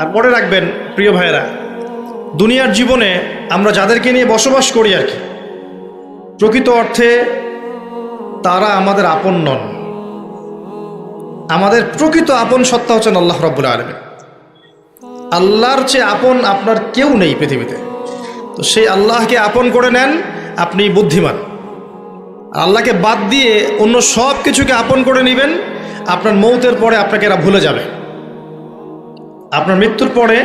আর মনে রাখবেন প্রিয় ভাইয়েরা, দুনিয়ার জীবনে আমরা যাদেরকে নিয়ে বসবাস করি আর কি, প্রকৃত অর্থে তারা আমাদের আপন নন। আমাদের প্রকৃত আপন সত্তা হচ্ছেন আল্লাহ রাব্বুল আলামিন। আল্লাহর চেয়ে আপন আপনার কেউ নেই পৃথিবীতে। তো সেই আল্লাহকে আপন করে নেন, আপনি বুদ্ধিমান। আল্লাহকে বাদ দিয়ে অন্য সব কিছুকে আপন করে নেবেন, আপনার মৌতের পরে আপনাকে এরা ভুলে যাবে। আপনার মৃত্যুর পরে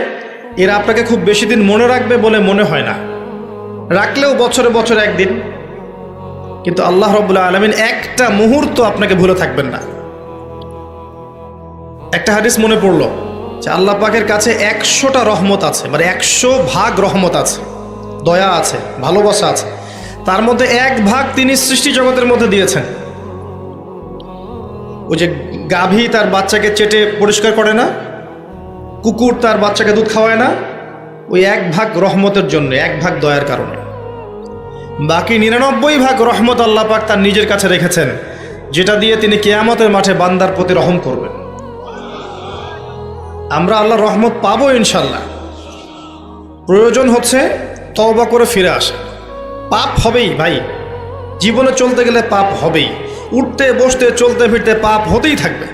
এরা আপনাকে খুব বেশি দিন মনে রাখবে বলে মনে হয় না, রাখলেও বছরে বছরে একদিন। কিন্তু আল্লাহ রাব্বুল আলামিন একটা মুহূর্ত আপনাকে ভুলে থাকবেন না। একটা হাদিস মনে পড়লো যে আল্লাহ পাকের কাছে 100টা রহমত আছে, মানে 100 ভাগ রহমত আছে, দয়া আছে, ভালোবাসা আছে। তার মধ্যে 1 ভাগ তিনি সৃষ্টি জগতের মধ্যে দিয়েছেন। ওই যে গাভী তার বাচ্চাকে চেটে পরিষ্কার করে না, কুকুর তার বাচ্চাকে দুধ খাওয়ায় না, ওই 1 ভাগ রহমতের জন্য, 1 ভাগ দয়ার কারণে। বাকি 99 ভাগ রহমত আল্লাহ পাক তার নিজের কাছে রেখেছেন, যেটা দিয়ে তিনি কিয়ামতের মাঠে বান্দার প্রতি রহম করবেন। আমরা আল্লাহর রহমত পাবো ইনশাল্লাহ। প্রয়োজন হচ্ছে তওবা করে ফিরে আসা। পাপ হবেই ভাই, জীবনে চলতে গেলে পাপ হবেই, উঠতে বসতে চলতে ফিরতে পাপ হতেই থাকবে,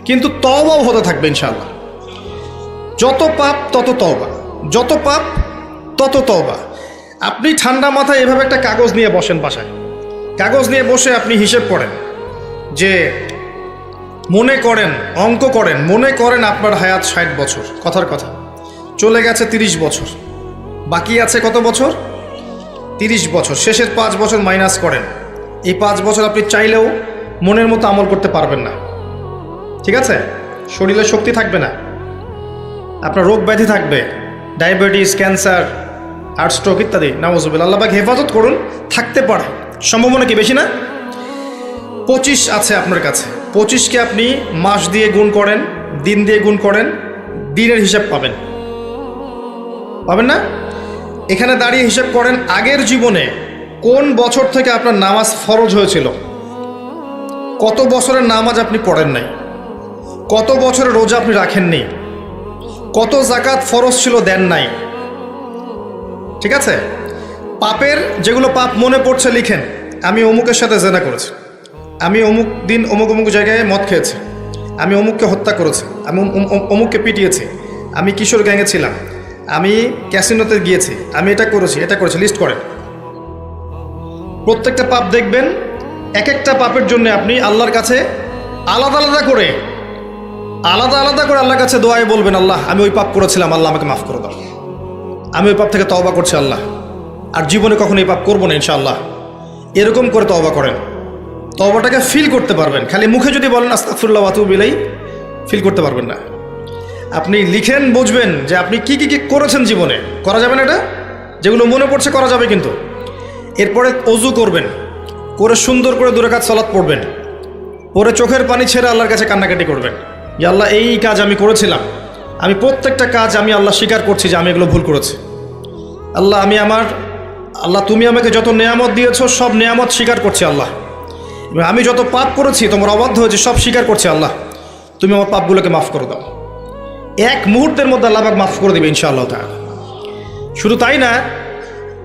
কিন্তু তওবাও হতে থাকবে ইনশাল্লাহ। যত পাপ তত তওবা, যত পাপ তত তওবা। আপনি ঠান্ডা মাথায় এভাবে একটা কাগজ নিয়ে বসেন বাসায়, কাগজ নিয়ে বসে আপনি হিসেব করেন যে মনে করেন, অঙ্ক করেন, মনে করেন আপনার হায়াত 60 বছর, কথার কথা চলে গেছে 30 বছর, বাকি আছে কত বছর? 30 বছর। শেষের 5 বছর মাইনাস করেন। এই 5 বছর আপনি চাইলেও মনের মতো আমল করতে পারবেন না, ঠিক আছে? শরীরে শক্তি থাকবে না, আপনার রোগ ব্যাধি থাকবে, ডায়াবেটিস, ক্যান্সার, হার্ট স্ট্রোক ইত্যাদি। নাউজুবিল্লাহ, আল্লাহ পাক হেফাজত করুন। থাকতে পারে, সম্ভাবনা কি বেশি না? 25 আছে আপনার কাছে, 25কে আপনি মাস দিয়ে গুণ করেন, দিন দিয়ে গুণ করেন, দিনের হিসাব পাবেন, পাবেন না? এখানে দাঁড়িয়ে হিসাব করেন আগের জীবনে কোন বছর থেকে আপনার নামাজ ফরজ হয়েছিল, কত বছরের নামাজ আপনি পড়েন নাই, কত বছরের রোজা আপনি রাখেননি, কত জাকাত ফরজ ছিল দেন নাই, ঠিক আছে? পাপের যেগুলো পাপ মনে পড়ছে লিখেন। আমি অমুকের সাথে জেনা করেছি, আমি অমুক দিন অমুক অমুক জায়গায় মদ খেয়েছি, আমি অমুককে হত্যা করেছি, আমি অমুককে পিটিয়েছি, আমি কিশোর গ্যাংয়ে ছিলাম, আমি ক্যাসিনোতে গিয়েছি, আমি এটা করেছি, এটা করেছি, লিস্ট করেন। প্রত্যেকটা পাপ দেখবেন, এক একটা পাপের জন্য আপনি আল্লাহর কাছে আলাদা আলাদা করে আল্লাহর কাছে দোয়ায় বলবেন, আল্লাহ আমি ওই পাপ করেছিলাম, আল্লাহ আমাকে মাফ করে দাও, আমি ওই পাপ থেকে তওবা করছি আল্লাহ, আর জীবনে কখনো এই পাপ করবো না ইনশাআল্লাহ। এরকম করে তওবা করেন, তওবাটাকে ফিল করতে পারবেন। খালি মুখে যদি বলেন আস্তাগফিরুল্লাহ ওয়া আতুবু ইলাইহি, ফিল করতে পারবেন না। আপনি লিখেন, বুঝবেন যে আপনি কি কি করেছেন জীবনে। করা যাবে না এটা, যেগুলো মনে পড়ছে করা যাবে কিন্তু। এরপরে অজু করবেন, করে সুন্দর করে 2 রাকাত সালাত পড়বেন, পরে চোখের পানি ছেড়ে আল্লাহর কাছে কান্নাকাটি করবেন যে আল্লাহ এই কাজ আমি করেছিলাম, আমি প্রত্যেকটা কাজ আমি আল্লাহ স্বীকার করছি যে আমি এগুলো ভুল করেছি। আল্লাহ তুমি আমাকে যত নেয়ামত দিয়েছো সব নেয়ামত স্বীকার করছি আল্লাহ, এবং আমি যত পাপ করেছি, তোমার অবাধ্য হয়েছে, সব স্বীকার করছি আল্লাহ, তুমি আমার পাপগুলোকে মাফ করে দাও। 1 মুহূর্তের মধ্যে আল্লাহ পাক মাফ করে দেবে ইনশাআল্লাহ তাআলা। শুধু তাই না,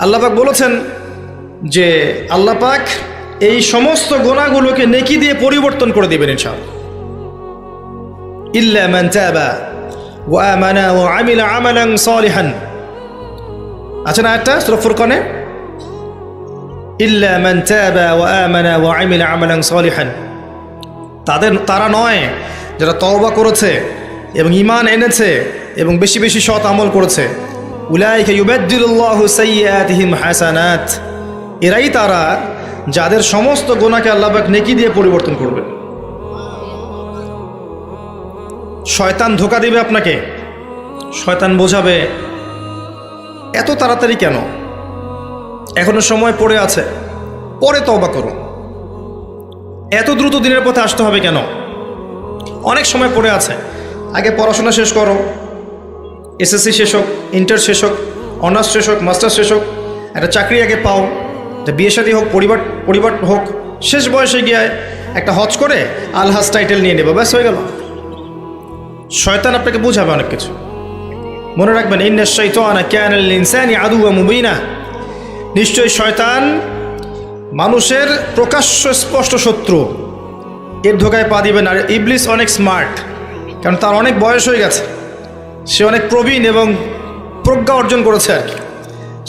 আল্লাহ পাক বলেছেন যে আল্লাহ পাক এই সমস্ত গুনাহগুলোকে নেকি দিয়ে পরিবর্তন করে দিবেন ইনশাআল্লাহ। ইল্লা মান তাবা ওয়া আমানা ওয়া আমিলা আমালান সালিহান, আছে না একটা সূরা ফুরকানে, ইল্লা মান তাবা ওয়া আমানা ওয়া আমিলা আমালান সালিহান। তারা নয় যারা তওবা করেছে এবং ঈমান এনেছে এবং বেশি বেশি সৎ আমল করেছে। উলাইকা ইউবাদদিলুল্লাহু সাইয়্যাতিহিম হাসানাত, এরাই তারা যাদের সমস্ত গুনাহকে আল্লাহ পাক নেকি দিয়ে পরিবর্তন করবেন। শয়তান ধোঁকা দিবে আপনাকে, শয়তান বোঝাবে এত তাড়াতাড়ি কেন, এখনো সময় পড়ে আছে, পরে তওবা করো, এত দ্রুত দিনের পথে আসতে হবে কেন, অনেক সময় পড়ে আছে, আগে পড়াশোনা শেষ করো, এসএসসি শেষ হোক, ইন্টার শেষ হোক, অনার্স শেষ হোক, মাস্টার্স শেষ হোক, একটা চাকরি আগে পাও, বিয়ে শাদী হোক, পরিবার হোক, শেষ বয়সে গিয়ে একটা হজ করে আলহাজ টাইটেল নিয়ে নেবে, ব্যাস হয়ে গেল। শয়তান আপনাকে বুঝাবে অনেক কিছু। মনে রাখবেন, ইন্নাশ শাইতানা কানা লিল ইনসানি আদুওয়াম মুবিনা, নিশ্চয়ই শয়তান মানুষের প্রকাশ্য স্পষ্ট শত্রু, এর ধোকায় পা দিবেন। আর ইবলিস অনেক স্মার্ট, কারণ তার অনেক বয়স হয়ে গেছে, সে অনেক প্রবীণ এবং প্রজ্ঞা অর্জন করেছে আর কি।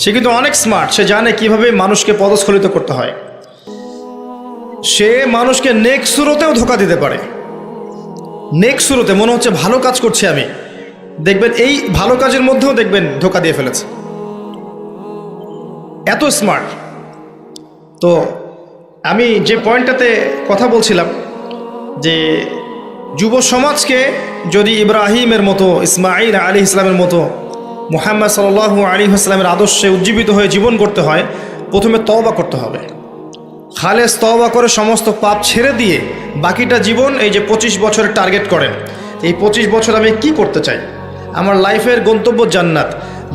সে কিন্তু অনেক স্মার্ট, সে জানে কিভাবে মানুষকে পদস্খলিত করতে হয়। সে মানুষকে নেক সুরতেও ধোকা দিতে পারে। নেক সুরতে মনে হচ্ছে ভালো কাজ করছি আমি, দেখবেন এই ভালো কাজের মধ্যেও দেখবেন ধোকা দিয়ে ফেলেছে, এত স্মার্ট। তো আমি যে পয়েন্টটাতে কথা বলছিলাম যে যুব সমাজকে যদি ইব্রাহিমের মতো, ইসমাঈল আলাইহিস সালামের মতো, মুহাম্মদ সাল্লাল্লাহু আলাইহি ওয়াসাল্লামের আদর্শে উজ্জীবিত হয়ে জীবন করতে হয়, প্রথমে তওবা করতে হবে। খালেস তওবা করে সমস্ত পাপ ছেড়ে দিয়ে বাকিটা জীবন, এই যে 25 বছরের টার্গেট করেন, এই 25 বছর আমি কি করতে চাই, আমার লাইফের গন্তব্য জান্নাত,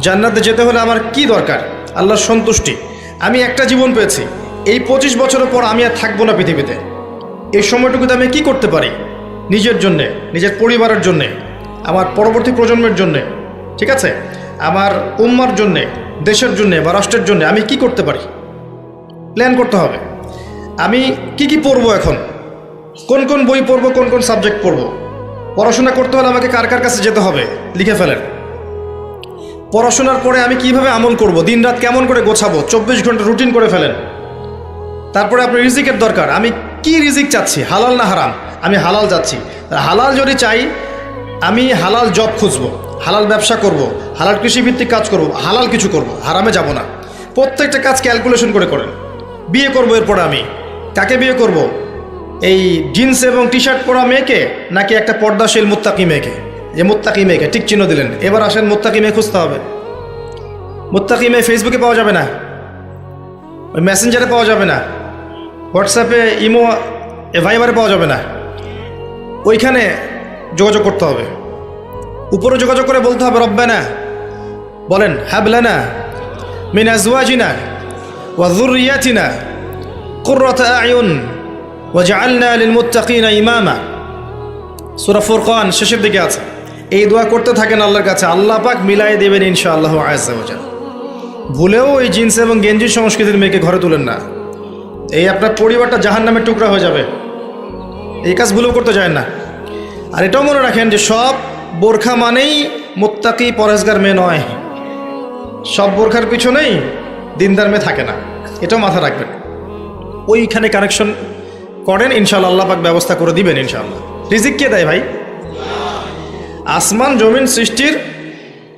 জান্নাতে যেতে হলে আমার কি দরকার, আল্লাহর সন্তুষ্টি। আমি একটা জীবন পেয়েছি, এই 25 বছরের পর আমি আর থাকবো না পৃথিবীতে, এই সময়টুকুতে আমি কি করতে পারি নিজের জন্যে, নিজের পরিবারের জন্যে, আমার পরবর্তী প্রজন্মের জন্যে, ঠিক আছে, আমার উম্মার জন্যে, দেশের জন্যে বা রাষ্ট্রের জন্যে আমি কি করতে পারি, প্ল্যান করতে হবে। আমি কি পড়বো, এখন কোন কোন বই পড়বো, কোন কোন সাবজেক্ট পড়বো, পড়াশোনা করতে হলে আমাকে কার কার কাছে যেতে হবে লিখে ফেলেন। পড়াশোনার পরে আমি কিভাবে আমল করব, দিন রাত কেমন করে গোছাবো, 24 ঘন্টা রুটিন করে ফেলেন। তারপরে আপনার রিজিকের দরকার, আমি কি রিজিক চাচ্ছি, হালাল না হারাম, আমি হালাল যাচ্ছি। হালাল যদি চাই, আমি হালাল জব খুঁজবো, হালাল ব্যবসা করব, হালাল কৃষিভিত্তিক কাজ করব, হালাল কিছু করব, হারামে যাব না। প্রত্যেকটা কাজ ক্যালকুলেশন করে করেন। বিয়ে করব, এরপরে আমি কাকে বিয়ে করব, এই জিন্স এবং টি শার্ট পরা মেয়েকে নাকি একটা পর্দাশীল মুত্তাকি মেয়েকে? যে মুত্তাকি মেয়েকে টিক চিহ্ন দিলেন, এবার আসেন মুত্তাকি মেয়ে খুঁজতে হবে। মুত্তাকি মেয়ে ফেসবুকে পাওয়া যাবে না, ওই মেসেঞ্জারে পাওয়া যাবে না, হোয়াটসঅ্যাপে, ইমো, ভাইবারে পাওয়া যাবে না, ওইখানে যোগাযোগ করতে হবে। উপরে যোগাযোগ করে বলতে হবে, রব্বানা, বলেন, হাবলানা মিন আজওয়াজিনা ওয়া যুররিয়াতিনা কুররাতা আয়ুন ওয়াজআলনা লিল মুত্তাকিনা ইমামা। সূরা ফুরকান শেষের দিকে আছে। এই দোয়া করতে থাকেন আল্লাহর কাছে, আল্লাহ পাক মিলাই দেবেন ইনশাআল্লাহু আযজা ওয়া জাল্লা। ভুলেও ওই জিন্স এবং গেঞ্জি সংস্কৃতির মেয়েকে ঘরে তুলেন না, এই আপনার পরিবারটা জাহান্নামের টুকরা হয়ে যাবে। এই কাজ ভুলেও করতে যায় না। আর এটাও মনে রাখেন যে সব বোরখা মানেই মুত্তাকি পরহেজগার মেয়ে নয়, সব বোরখার পিছনেই দিনদার মেয়ে থাকে না, এটাও মাথা রাখবেন। ওইখানে কানেকশন করেন, ইনশাআল্লাহ আল্লাহ পাক ব্যবস্থা করে দিবেন ইনশাআল্লাহ। রিজিক কে দেয় ভাই? আসমান জমিন সৃষ্টির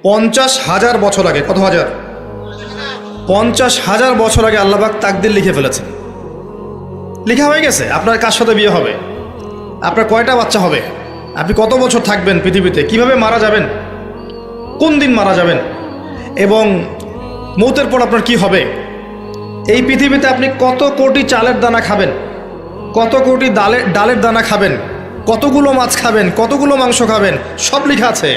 50,000 বছর আগে, কত হাজার? 50,000 বছর আগে আল্লাহ পাক তাকদির লিখে ফেলেছেন। লেখা হয়ে গেছে আপনার কার সাথে বিয়ে হবে, আপনার কয়টা বাচ্চা হবে, আপনি কত বছর থাকবেন পৃথিবীতে, কিভাবে মারা যাবেন, কোন দিন মারা যাবেন, এবং মৌতের পর আপনার কি হবে। এই পৃথিবীতে আপনি কত কোটি চালের দানা খাবেন, কত কোটি ডালের দানা খাবেন, কতগুলো মাছ খাবেন, কতগুলো মাংস খাবেন, সব লেখা আছে,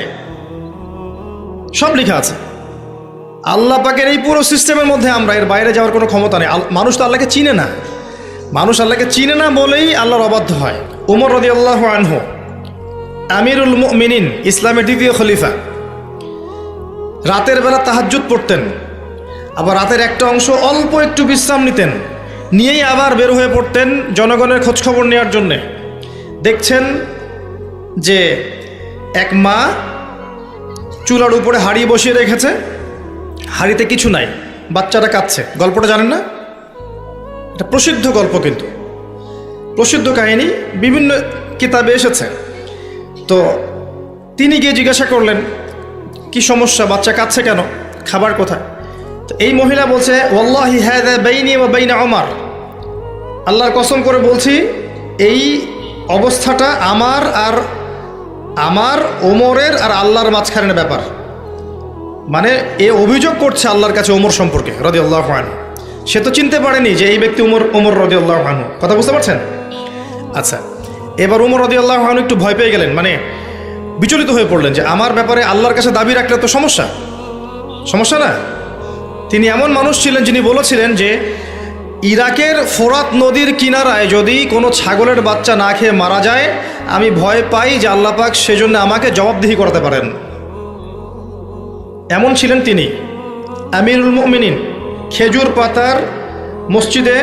সব লেখা আছে। আল্লাহ পাকের এই পুরো সিস্টেমের মধ্যে আমরা, এর বাইরে যাওয়ার কোনো ক্ষমতা নেই। মানুষ তো আল্লাহকে চিনে না, মানুষ আল্লাহকে চিনে না বলেই আল্লাহর অবাধ্য হয়। উমর রাদিয়াল্লাহু আনহু আমিরুল মুমিনিন, ইসলামের দ্বিতীয় খলিফা, রাতের বেলা তাহাজ্জুদ পড়তেন, আবার রাতের একটা অংশ অল্প একটু বিশ্রাম নিতেন, নিয়েই আবার বের হয়ে পড়তেন জনগণের খোঁজখবর নেওয়ার জন্যে। দেখছেন যে এক মা চুলার উপরে হাঁড়ি বসিয়ে রেখেছে, হাঁড়িতে কিছু নাই, বাচ্চাটা কাঁদছে। গল্পটা জানেন না? এটা প্রসিদ্ধ গল্প, কিন্তু প্রসিদ্ধ কাহিনী, বিভিন্ন কিতাবে এসেছে। তো তিনি গিয়ে জিজ্ঞাসা করলেন, কি সমস্যা, বাচ্চা কাঁদছে কেন, খাবার কোথায়? তো এই মহিলা বলছে, ওয়াল্লাহি হাযা বাইনি ওয়া বাইনা ওমর, আল্লাহর কসম করে বলছি এই অবস্থাটা আমার ওমরের আর আল্লাহর মাঝখানের ব্যাপার। মানে এ অভিযোগ করছে আল্লাহর কাছে ওমর সম্পর্কে রাদিয়াল্লাহু আনহু। সে তো চিনতে পারেনি যে এই ব্যক্তি ওমর রাদিয়াল্লাহু আনহু। কথা বুঝতে পারছেন? আচ্ছা, এবার ওমর রাদিয়াল্লাহু আনহু একটু ভয় পেয়ে গেলেন, মানে বিচলিত হয়ে পড়লেন যে আমার ব্যাপারে আল্লাহর কাছে দাবি রাখলে তো সমস্যা না। তিনি এমন মানুষ ছিলেন যিনি বলেছিলেন যে ইরাকের ফোরাত নদীর কিনারায় যদি কোনো ছাগলের বাচ্চা না খেয়ে মারা যায়, আমি ভয় পাই যে আল্লাহ পাক সেজন্য আমাকে জবাবদিহি করাতে পারেন। এমন ছিলেন তিনি আমিরুল মুমিনিন, খেজুর পাতার মসজিদে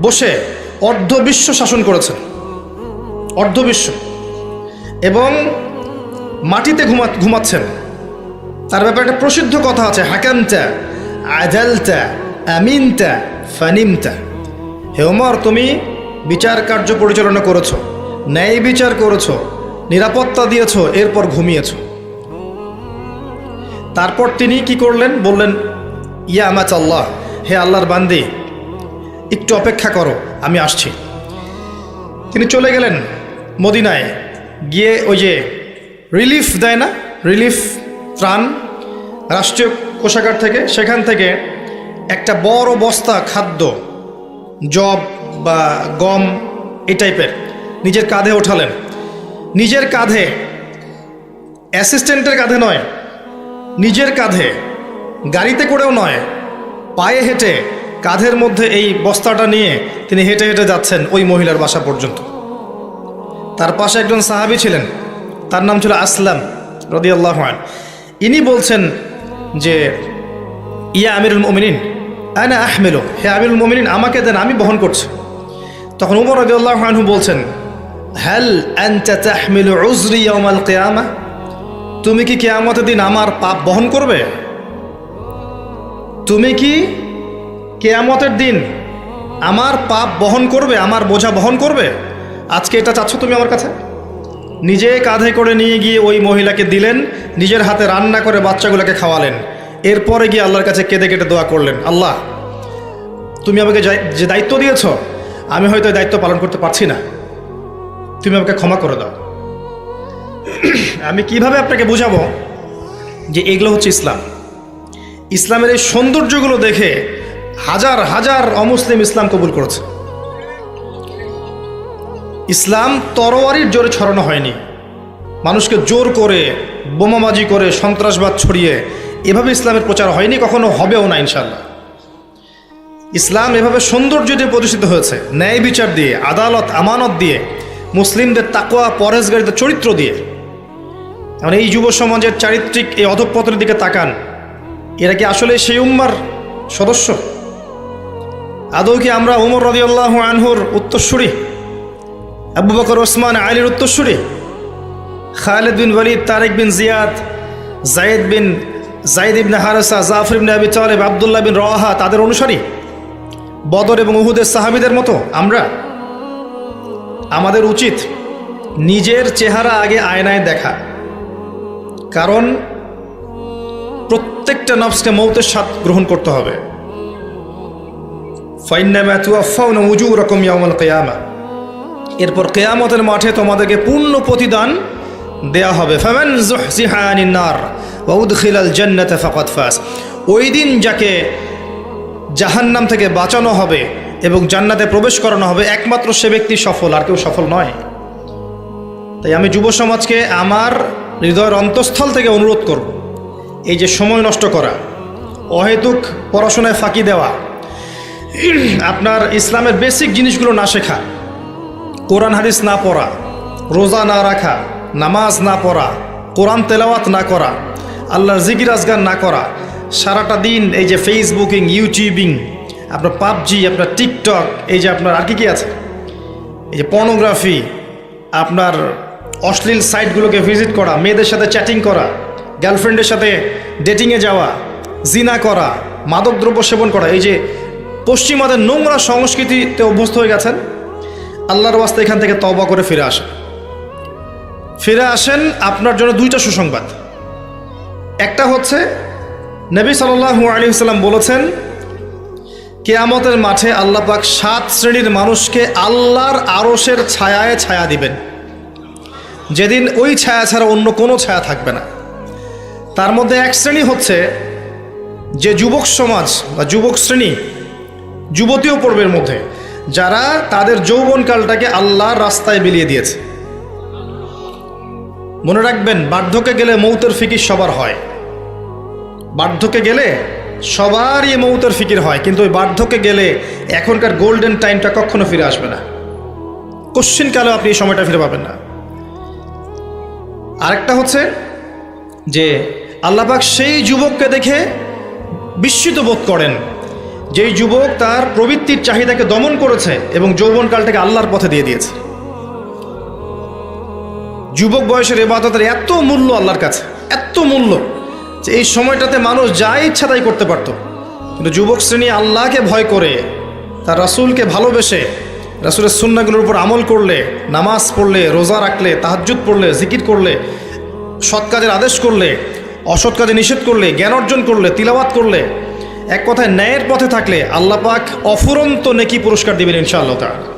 বসে অর্ধবিশ্ব শাসন করেছেন, অর্ধবিশ্ব, এবং মাটিতে ঘুমাচ্ছেন। তার ব্যাপারে একটা প্রসিদ্ধ কথা আছে, হাকামতা আদালতা আমিনতা ফানিমতা। হে ওমর, তুমি বিচার কার্য পরিচালনা করেছো, ন্যায় বিচার করেছো, নিরাপত্তা দিয়েছো, এরপর ঘুমিয়েছো। তারপর তিনি কি করলেন? বললেন, ইয়া আমাত আল্লাহ, হে আল্লাহর বান্দি, একটু অপেক্ষা করো, আমি আসছি। তিনি চলে গেলেন মদিনায়, গিয়ে ওই যে রিলিফ দেয় না, রিলিফ ত্রাণ রাষ্ট্রীয় কোষাগার থেকে, সেখান থেকে একটা বড় বস্তা খাদ্য, জব বা গম এই টাইপের নিজের কাঁধে ওঠালেন। নিজের কাঁধে, অ্যাসিস্ট্যান্টের কাঁধে নয়, নিজের কাঁধে, গাড়িতে করেও নয়, পায়ে হেঁটে কাঁধের মধ্যে এই বস্তাটা নিয়ে তিনি হেঁটে হেঁটে যাচ্ছেন ওই মহিলার বাসা পর্যন্ত। তার পাশে একজন সাহাবী ছিলেন, তার নাম ছিল আসলাম রাদিয়াল্লাহু আনহু। ইনি বলছেন যে, ইয়া আমিরুল মুমিনিন আনা আহমিলু, হে আমিরুল মুমিনিন, আমাকে দেন, আমি বহন করছি। তখন উমর রাদিয়াল্লাহু আনহু বলছেন, হাল আনতা তাহমিলু উযরি ইয়াউমাল কিয়ামাহ, তুমি কি কিয়ামতের দিন আমার পাপ বহন করবে? তুমি কি কিয়ামতের দিন আমার পাপ বহন করবে, আমার বোঝা বহন করবে? আজকে এটা চাচ্ছ তুমি আমার কাছে? নিজে কাঁধে করে নিয়ে গিয়ে ওই মহিলাকে দিলেন, নিজের হাতে রান্না করে বাচ্চাগুলোকে খাওয়ালেন, এরপরে গিয়ে আল্লাহর কাছে কেঁদে কেটে দোয়া করলেন, আল্লাহ, তুমি আমাকে যে দায়িত্ব দিয়েছ, আমি হয়তো এই দায়িত্ব পালন করতে পারছি না, তুমি আমাকে ক্ষমা করে দাও। আমি কিভাবে আপনাকে বুঝাবো যে এগুলো হচ্ছে ইসলাম? ইসলামের এই সৌন্দর্যগুলো দেখে হাজার হাজার অমুসলিম ইসলাম কবুল করেছে। ইসলাম তরোয়ারির জোরে ছড়ানো হয়নি, মানুষকে জোর করে, বোমাবাজি করে, সন্ত্রাসবাদ ছড়িয়ে এভাবে ইসলামের প্রচার হয়নি, কখনো হবেও না ইনশাল্লাহ। ইসলাম এভাবে সৌন্দর্য দিয়ে প্রতিষ্ঠিত হয়েছে, ন্যায় বিচার দিয়ে, আদালত আমানত দিয়ে, মুসলিমদের তাকওয়া পরহেজগারিতার চরিত্র দিয়ে। মানে এই যুব সমাজের চারিত্রিক এই অধঃপতনের দিকে তাকান, এরা কি আসলে সেই উম্মার সদস্য? আদৌ কি আমরা উমর রাদিয়াল্লাহু আনহুর উত্তরসূরি, আবু বকর ওসমান আলীর উত্তরসূরি, খালিদ বিন ওয়ালিদ, তারেক বিন জিয়াদ, জায়েদ ইবনে হারেসা, জাফর ইবনে আবি তালেব, আব্দুল্লাহ বিন রওয়াহা তাদের অনুসারী, বদর এবং উহুদের সাহাবীদের মতো আমরা? আমাদের উচিত নিজের চেহারা আগে আয়নায় দেখা, কারণ প্রত্যেকটা নফসকে মৌতের স্বাদ গ্রহণ করতে হবে। ফাইন্নামা তুওয়াফাউনা উজুরাকুম ইয়াউমাল কিয়ামা, এরপর কিয়ামতের মাঠে তোমাদেরকে পূর্ণ প্রতিদান দেয়া হবে। ফামান যুহজিহা আনিন নার ওয়া উদখিলাল জান্নাতা ফাকাদ ফাজ, ওই দিন যাকে জাহান্নাম থেকে বাঁচানো হবে এবং জান্নাতে প্রবেশ করানো হবে, একমাত্র সে ব্যক্তি সফল, আর কেউ সফল নয়। তাই আমি যুব সমাজকে আমার হৃদয়ের অন্তঃস্থল থেকে অনুরোধ করব, এই যে সময় নষ্ট করা, অহেতুক পড়াশোনায় ফাঁকি দেওয়া, আপনার ইসলামের বেসিক জিনিসগুলো না শেখা, কোরআন হাদিস না পড়া, রোজা না রাখা, নামাজ না পড়া, কোরআন তেলাওয়াত না করা, আল্লাহর জিকির আজগার না করা, সারাটা দিন এই যে ফেসবুকিং, ইউটিউবিং, আপনার পাবজি, আপনার টিকটক, এই যে আপনার আর কি আছে, এই যে পর্নোগ্রাফি, আপনার অশ্লীল সাইটগুলোকে ভিজিট করা, মেয়েদের সাথে চ্যাটিং করা, গার্লফ্রেন্ডের সাথে ডেটিংয়ে যাওয়া, জিনা করা, মাদকদ্রব্য সেবন করা, এই যে পশ্চিমাদের নোংরা সংস্কৃতিতে অভ্যস্ত হয়ে গেছেন, আল্লাহর ওয়াস্তে এখান থেকে তওবা করে ফিরে আসেন। ফিরে আসেন, আপনার জন্য দুইটা সুসংবাদ। একটা হচ্ছে, নবী সাল্লাল্লাহু আলাইহি ওয়াসাল্লাম বলেছেন, কিয়ামতের মাঠে আল্লাহ পাক 7 শ্রেণীর মানুষকে আল্লাহর আরশের ছায়ায় ছায়া দিবেন, যেদিন ওই ছায়া ছাড়া অন্য কোনো ছায়া থাকবে না। তার মধ্যে এক শ্রেণী হচ্ছে যে যুবক সমাজ বা যুবক শ্রেণী, যুবতীও পর্বের মধ্যে, যারা তাদের যৌবনকালটাকে আল্লাহর রাস্তায় বিলিয়ে দিয়েছে। মনে রাখবেন, বার্ধক্যে গেলে মৌতের ফিকির সবার হয়, বার্ধক্যে গেলে সবারই মৌতের ফিকির হয়, কিন্তু ওই বার্ধক্যে গেলে এখনকার গোল্ডেন টাইমটা কখনো ফিরে আসবে না, কোশ্চিনকালেও আপনি এই সময়টা ফিরে পাবেন না। আরেকটা হচ্ছে যে আল্লাহ পাক সেই যুবককে দেখে বিস্মিত বোধ করেন, যেই যুবক তার প্রবৃত্তির চাহিদাকে দমন করেছে এবং যৌবনকালটাকে আল্লাহর পথে দিয়ে দিয়েছে। যুবক বয়সের ইবাদতের এত মূল্য আল্লাহর কাছে, এত মূল্য যে এই সময়টাতে মানুষ যা ইচ্ছা তাই করতে পারত। কিন্তু যুবক শ্রেণী আল্লাহকে ভয় করে, তার রাসূলকে ভালোবেসে, রাসূলের সুন্নাহগুলোর উপর আমল করলে, নামাজ পড়লে, রোজা রাখলে, তাহাজ্জুদ পড়লে, জিকির করলে, সৎ কাজের আদেশ করলে, অসৎ কাজে নিষেধ করলে, জ্ঞান অর্জন করলে, তিলাওয়াত করলে, এক কথায় ন্যায়ের পথে থাকলে আল্লাহ পাক অফুরন্ত নেকি পুরস্কার দিবেন ইনশাআল্লাহ তাআলা।